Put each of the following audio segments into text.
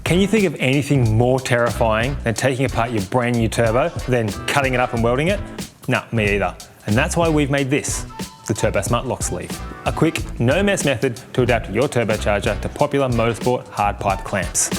Can you think of anything more terrifying than taking apart your brand new turbo, then cutting it up and welding it? No, me either. And that's why we've made this, the Turbosmart LockSleeve. A quick, no-mess method to adapt your turbocharger to popular motorsport hard pipe clamps.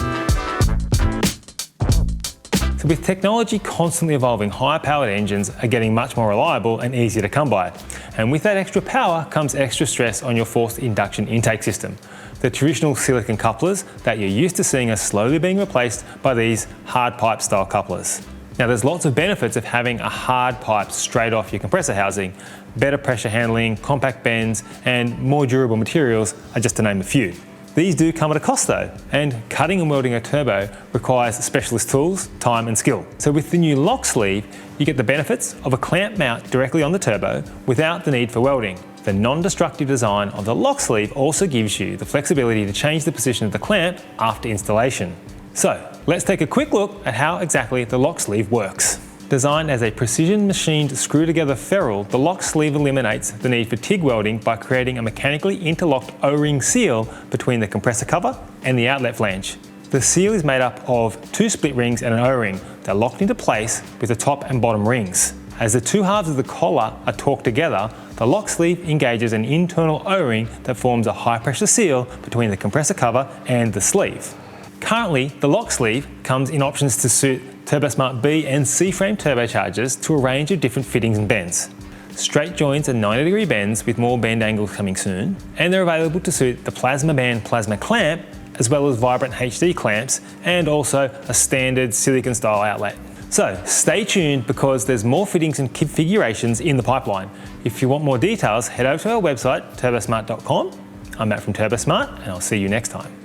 So with technology constantly evolving, higher-powered engines are getting much more reliable and easier to come by. And with that extra power comes extra stress on your forced induction intake system. The traditional silicon couplers that you're used to seeing are slowly being replaced by these hard pipe style couplers. Now there's lots of benefits of having a hard pipe straight off your compressor housing. Better pressure handling, compact bends, and more durable materials are just to name a few. These do come at a cost though, and cutting and welding a turbo requires specialist tools, time and skill. So with the new LockSleeve, you get the benefits of a clamp mount directly on the turbo without the need for welding. The non-destructive design of the LockSleeve also gives you the flexibility to change the position of the clamp after installation. So let's take a quick look at how exactly the LockSleeve works. Designed as a precision machined screw together ferrule, the LockSleeve eliminates the need for TIG welding by creating a mechanically interlocked O-ring seal between the compressor cover and the outlet flange. The seal is made up of 2 split rings and an O-ring. They're locked into place with the top and bottom rings. As the 2 halves of the collar are torqued together, the LockSleeve engages an internal O-ring that forms a high pressure seal between the compressor cover and the sleeve. Currently, the LockSleeve comes in options to suit Turbosmart B and C frame turbochargers to a range of different fittings and bends. Straight joints and 90-degree bends with more bend angles coming soon, and they're available to suit the Plazmaclamp as well as Vibrant HD clamps, and also a standard silicon style outlet. So stay tuned because there's more fittings and configurations in the pipeline. If you want more details, head over to our website, turbosmart.com. I'm Matt from Turbosmart, and I'll see you next time.